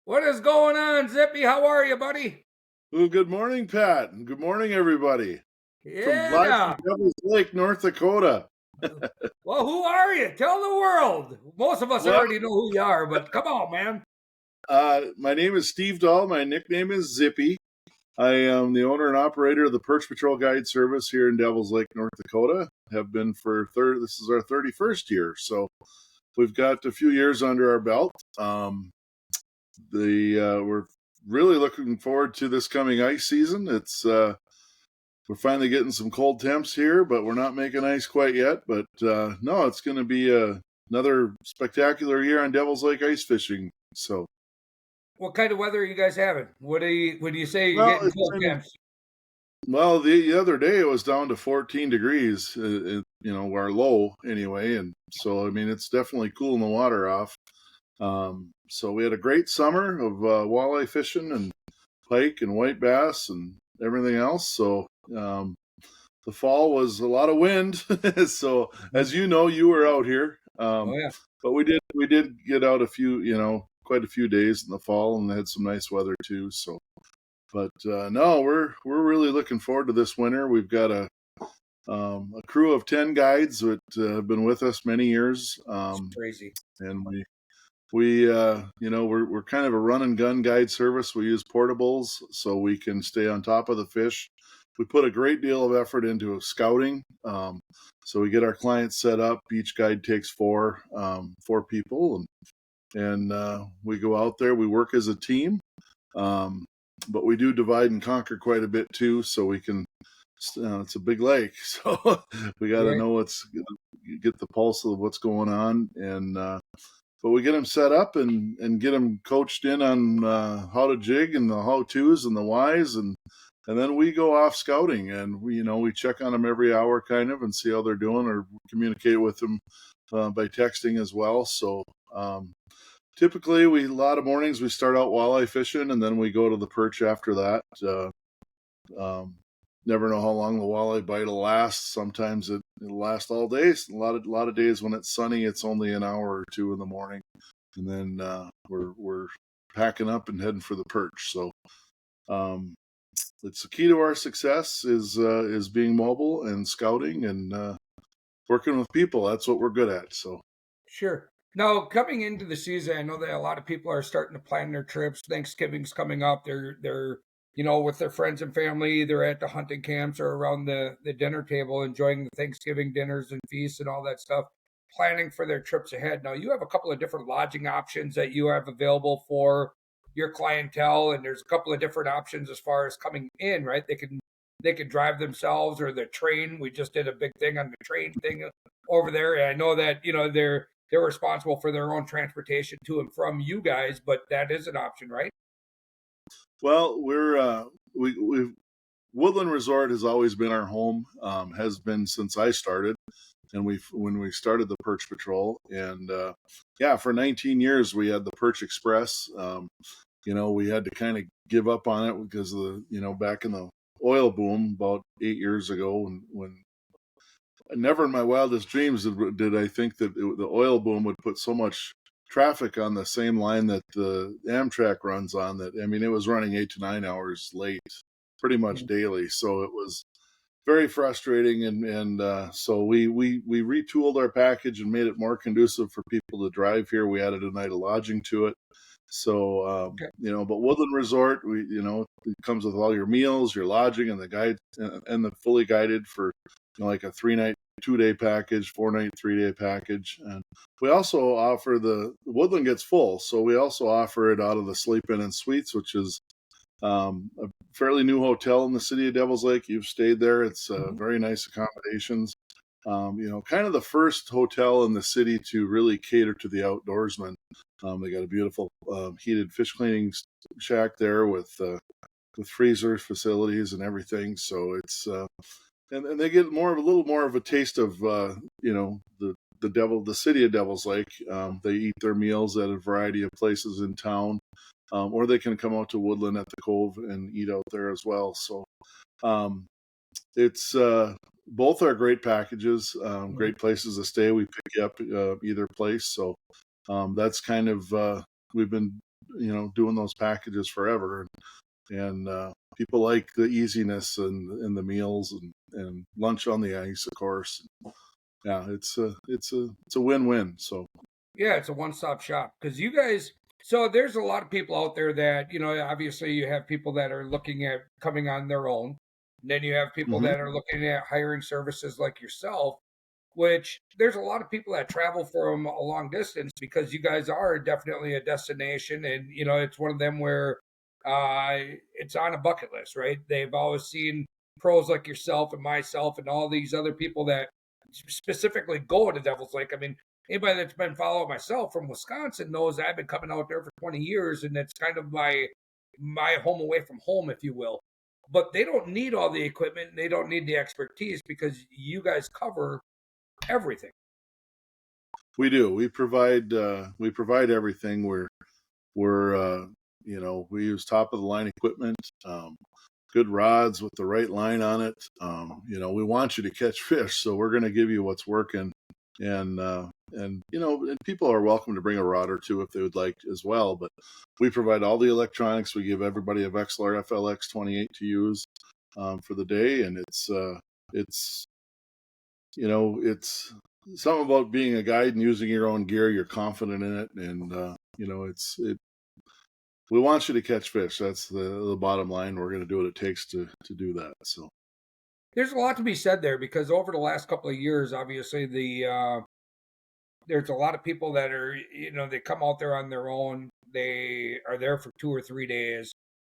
What is going on, Zippy? How are you, buddy? Well, good morning, Pat, and good morning, everybody. Live from Yeah. Devil's Lake, North Dakota. Well, who are you? Tell the world. Most of us Well, already know who you are, but come on, man. my name is Steve Dahl. My nickname is Zippy. I am the owner and operator of the Perch Patrol Guide Service here in Devil's Lake, North Dakota. Have been for this is our 31st year, so we've got a few years under our belt. We're really looking forward to this coming ice season. We're finally getting some cold temps here, but we're not making ice quite yet. But no, it's going to be another spectacular year on Devil's Lake ice fishing. So, What kind of weather are you guys having? What do you say you're well, getting cold temps? the other day it was down to 14 degrees, our low anyway, and so I mean it's definitely cooling the water off. So we had a great summer of walleye fishing and pike and white bass and everything else. So the fall was a lot of wind. So as you know, you were out here. Oh yeah. But we did get out quite a few days in the fall and had some nice weather too. So, but no, we're really looking forward to this winter. We've got a crew of 10 guides that have been with us many years. It's crazy. And we're kind of a run and gun guide service. We use portables so we can stay on top of the fish. We put a great deal of effort into scouting. So we get our clients set up. Each guide takes four people, and we go out there. We work as a team, but we do divide and conquer quite a bit too. So we can. It's a big lake, so we got to know get the pulse of what's going on, and but we get them set up and get them coached in on how to jig and the how-tos and the whys, and then we go off scouting, and we check on them every hour kind of and see how they're doing, or communicate with them by texting as well. So typically a lot of mornings we start out walleye fishing, and then we go to the perch after that. Never know how long the walleye bite will last. Sometimes it'll last all day. A lot of days when it's sunny, it's only an hour or two in the morning, and then we're packing up and heading for the perch. So it's the key to our success is being mobile and scouting and working with people. That's what we're good at. So Sure. Now, coming into the season, I know that a lot of people are starting to plan their trips. Thanksgiving's coming up. They're with their friends and family, either at the hunting camps or around the dinner table, enjoying the Thanksgiving dinners and feasts and all that stuff, planning for their trips ahead. Now, you have a couple of different lodging options that you have available for your clientele, and there's a couple of different options as far as coming in, right? They can drive themselves or the train. We just did a big thing on the train thing over there. And I know that, they're responsible for their own transportation to and from you guys, but that is an option, right? well, we've Woodland Resort has always been our home, has been since I started, and when we started the Perch Patrol, and for 19 years we had the Perch Express. We had to kind of give up on it because of the back in the oil boom about 8 years ago, when never in my wildest dreams did I think that the oil boom would put so much traffic on the same line that the Amtrak runs on. That, I mean, it was running 8 to 9 hours late pretty much daily. So it was very frustrating. And so we retooled our package and made it more conducive for people to drive here. We added a night of lodging to it. So, but Woodland Resort, it comes with all your meals, your lodging, and the guide, and the fully guided for like a 3-night, 2-day package, 4-night, 3-day package. And we also offer the Woodland gets full. So we also offer it out of the Sleep In and Suites, which is a fairly new hotel in the city of Devil's Lake. You've stayed there. It's very nice accommodations. Kind of the first hotel in the city to really cater to the outdoorsman. They got a beautiful heated fish cleaning shack there with freezer facilities and everything. So it's and they get a little more of a taste of the city of Devil's Lake. They eat their meals at a variety of places in town, or they can come out to Woodland at the Cove and eat out there as well. So it's both are great packages, great places to stay. We pick you up either place. So that's kind of we've been doing those packages forever, and people like the easiness and the meals and lunch on the ice, of course. Yeah, it's a win-win. So Yeah, it's a one-stop shop because you guys. So there's a lot of people out there that obviously you have people that are looking at coming on their own. And then you have people hmm that are looking at hiring services like yourself, which there's a lot of people that travel from a long distance because you guys are definitely a destination, and it's one of them where it's on a bucket list, right? They've always seen pros like yourself and myself and all these other people that specifically go to Devil's Lake. I mean, anybody that's been following myself from Wisconsin knows I've been coming out there for 20 years, and it's kind of my home away from home, if you will. But they don't need all the equipment, and they don't need the expertise because you guys cover everything. we do. We provide everything. We use top of the line equipment. Good rods with the right line on it. We want you to catch fish, so we're going to give you what's working. And people are welcome to bring a rod or two if they would like as well. But we provide all the electronics. We give everybody a Vexilar FLX 28 to use for the day, and it's something about being a guide and using your own gear. You're confident in it, and we want you to catch fish. That's the bottom line. We're going to do what it takes to do that. So There's a lot to be said there because over the last couple of years, obviously there's a lot of people that are they come out there on their own. They are there for 2 or 3 days.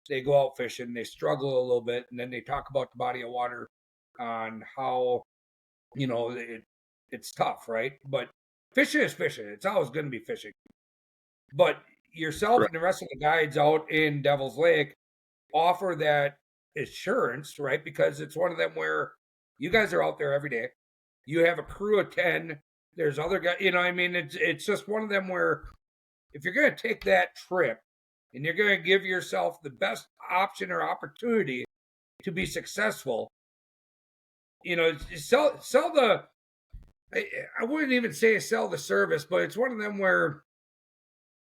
They go out fishing. They struggle a little bit, and then they talk about the body of water on how it's tough, right? But fishing is fishing. It's always going to be fishing. But yourself correct, and the rest of the guides out in Devil's Lake offer that assurance, right? Because it's one of them where you guys are out there every day. You have a crew of 10. There's other guys, I mean, it's just one of them where if you're going to take that trip and you're going to give yourself the best option or opportunity to be successful, sell the. I wouldn't even say sell the service, but it's one of them where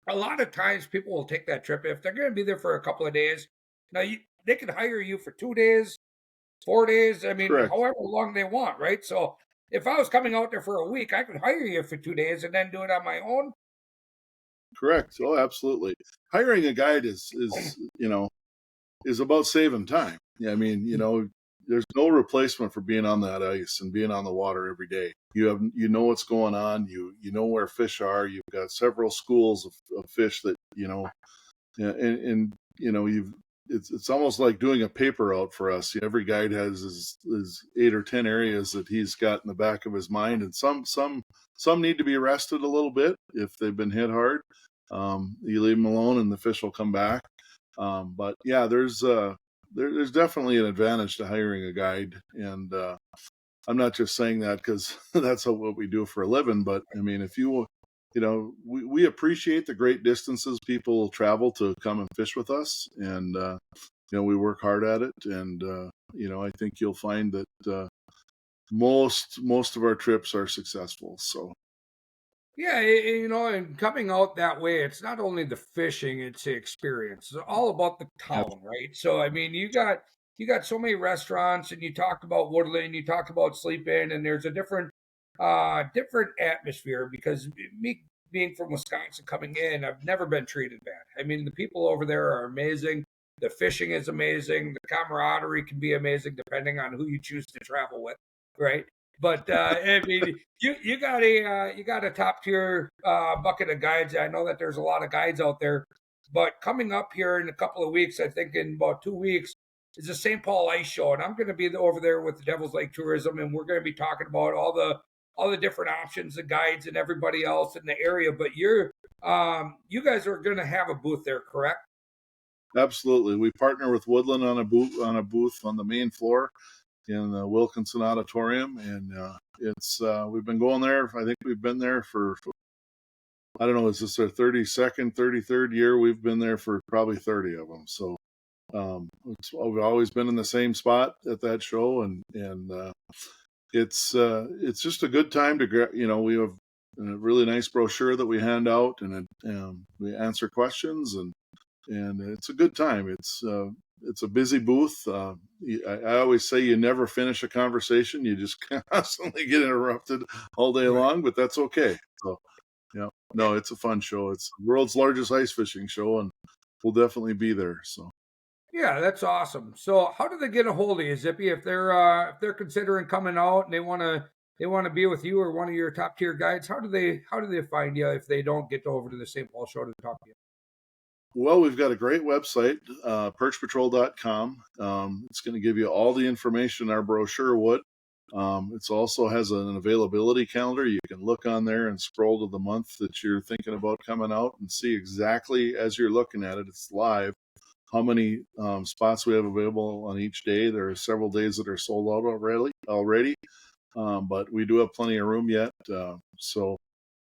a lot of times people will take that trip if they're going to be there for a couple of days. Now they can hire you for 2 days, 4 days. I mean, correct, however long they want, right? So if I was coming out there for a week, I could hire you for 2 days and then do it on my own. correct. Oh, absolutely. Hiring a guide is about saving time. Yeah, I mean, there's no replacement for being on that ice and being on the water every day. You know what's going on. You know where fish are. You've got several schools of fish that and you've it's almost like doing a paper route for us. Every guide has his 8 or 10 areas that he's got in the back of his mind, and some need to be rested a little bit if they've been hit hard. You leave them alone, and the fish will come back. But yeah, there's definitely an advantage to hiring a guide, and I'm not just saying that because that's what we do for a living. But I mean, if we appreciate the great distances people travel to come and fish with us, and we work hard at it, and I think you'll find that most of our trips are successful. So Yeah, and coming out that way, it's not only the fishing, it's the experience. It's all about the town, right? So I mean, you got so many restaurants, and you talked about Woodland, you talked about Sleep In, and there's a different atmosphere because me being from Wisconsin coming in, I've never been treated bad. I mean, the people over there are amazing. The fishing is amazing. The camaraderie can be amazing depending on who you choose to travel with, right? But I mean, you got a top tier bucket of guides. I know that there's a lot of guides out there, but coming up here in a couple of weeks, I think in about 2 weeks, is the St. Paul Ice Show, and I'm going to be over there with the Devil's Lake Tourism, and we're going to be talking about all the different options, the guides, and everybody else in the area. But you guys are going to have a booth there, correct? absolutely, we partner with Woodland on a booth on the main floor in the Wilkinson Auditorium, and it's we've been going there. I think we've been there for I don't know, is this our 32nd, 33rd year? We've been there for probably 30 of them. So we've always been in the same spot at that show, and it's just a good time to we have a really nice brochure that we hand out, and we answer questions, and it's a good time. It's a busy booth. I always say you never finish a conversation. You just constantly get interrupted all day long, but that's okay. So, yeah, no, it's a fun show. It's the world's largest ice fishing show, and we'll definitely be there. So, Yeah, that's awesome. So, how do they get a hold of you, Zippy, if they're considering coming out and they want to be with you or one of your top tier guides? How do they find you if they don't get over to the St. Paul show to talk to you? well, we've got a great website, perchpatrol.com. It's going to give you all the information our brochure would. It also has an availability calendar. You can look on there and scroll to the month that you're thinking about coming out and see exactly as you're looking at it. It's live. How many spots we have available on each day. There are several days that are sold out already, but we do have plenty of room yet. So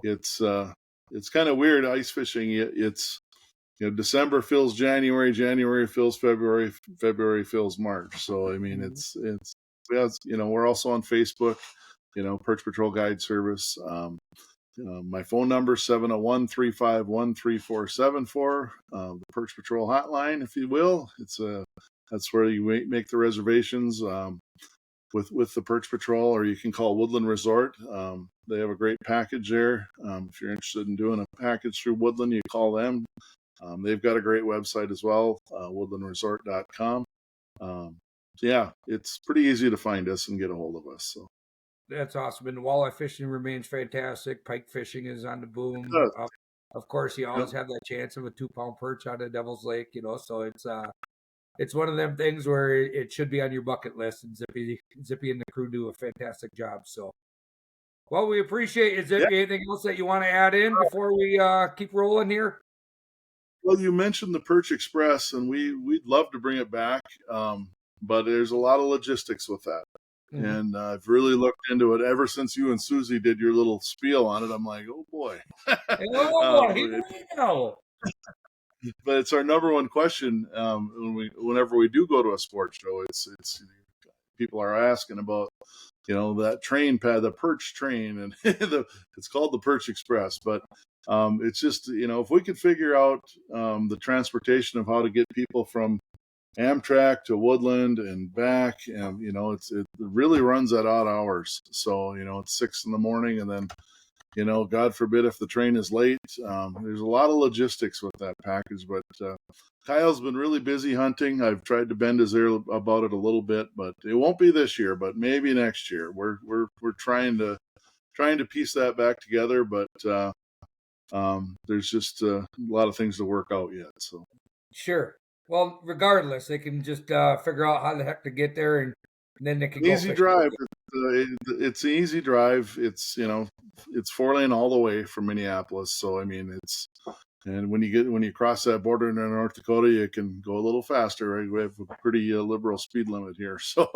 it's kind of weird ice fishing. It's December fills January, January fills February, February fills March. So I mean, we're also on Facebook, Perch Patrol Guide Service. My phone number 701-351-3474. The Perch Patrol hotline, if you will. That's where you make the reservations with the Perch Patrol, or you can call Woodland Resort. They have a great package there. If you're interested in doing a package through Woodland, you call them. They've got a great website as well, woodlandresort.com. Yeah, it's pretty easy to find us and get a hold of us. So That's awesome. And walleye fishing remains fantastic. Pike fishing is on the boom. Of course, you always have that chance of a 2-pound perch out of Devil's Lake, so it's one of them things where it should be on your bucket list, and Zippy and the crew do a fantastic job. So, well, we appreciate you, Zippy. Yeah. Anything else that you want to add in before we keep rolling here? Well, you mentioned the Perch Express, and we'd love to bring it back, but there's a lot of logistics with that. Mm-hmm. And I've really looked into it ever since you and Susie did your little spiel on it. I'm like, oh boy. But it's our number one question whenever we do go to a sports show. It's people are asking about that train pad, the Perch train, and it's called the Perch Express. But it's just if we could figure out the transportation of how to get people from Amtrak to Woodland and back, and it really runs at odd hours. So it's 6 a.m, and then God forbid if the train is late. There's a lot of logistics with that package, but Kyle's been really busy hunting. I've tried to bend his ear about it a little bit, but it won't be this year, but maybe next year. We're trying to piece that back together, but there's just a lot of things to work out yet. So sure. Well, regardless, they can just figure out how the heck to get there, and then they can go easy drive. It's an easy drive. It's it's 4-lane all the way from Minneapolis. So I mean, and when you cross that border into North Dakota, you can go a little faster. Right? We have a pretty liberal speed limit here, so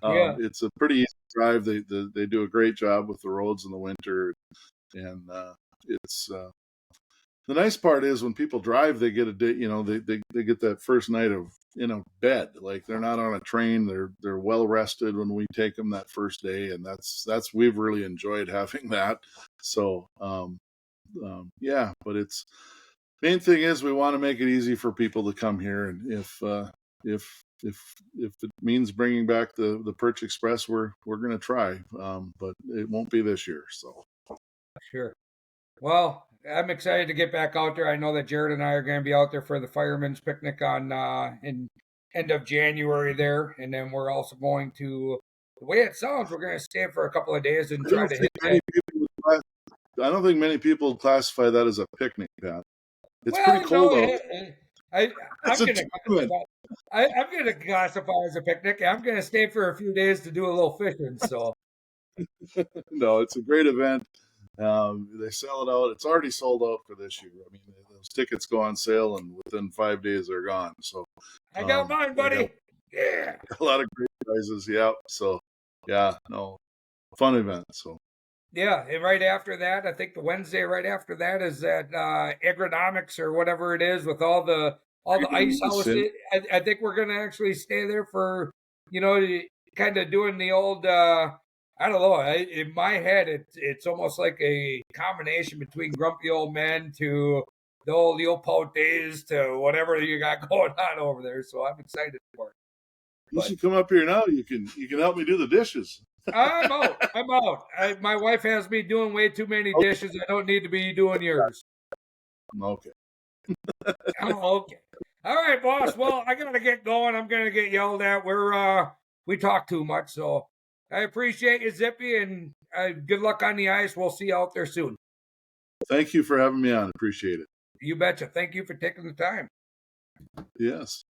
it's a pretty easy drive. They do a great job with the roads in the winter, and it's. The nice part is when people drive, they get a day. They get that first night of bed. Like they're not on a train. They're well rested when we take them that first day, and that's we've really enjoyed having that. So yeah, but it's main thing is we want to make it easy for people to come here, and if it means bringing back the Perch Express, we're going to try, but it won't be this year. So sure. Well, I'm excited to get back out there. I know that Jared and I are going to be out there for the Fireman's Picnic on in end of January there, and then we're also going to. The way it sounds, we're going to stay for a couple of days and try to hit that. I don't think many people classify that as a picnic, Pat. It's pretty cold out. I'm going to classify as a picnic. I'm going to stay for a few days to do a little fishing. So, no, it's a great event. They sell it out. It's already sold out for this year. I mean, those tickets go on sale, and within 5 days they're gone. So I got mine, buddy. Yeah, a lot of great prizes. Yeah. So yeah, no, fun event. So yeah, and right after that, I think the Wednesday right after that is that agronomics or whatever it is with all the ice houses. I think we're gonna actually stay there for kind of doing the old I don't know. In my head, it's almost like a combination between grumpy old men to the old Leopold days to whatever you got going on over there. So I'm excited for it. You But should come up here now. You can help me do the dishes. I'm out. I'm out. My wife has me doing way too many Okay. dishes. I don't need to be doing yours. Okay. Oh, okay. All right, boss. Well, I gotta get going. I'm gonna get yelled at. We talk too much, so I appreciate you, Zippy, and good luck on the ice. We'll see you out there soon. Thank you for having me on. Appreciate it. You betcha. Thank you for taking the time. Yes.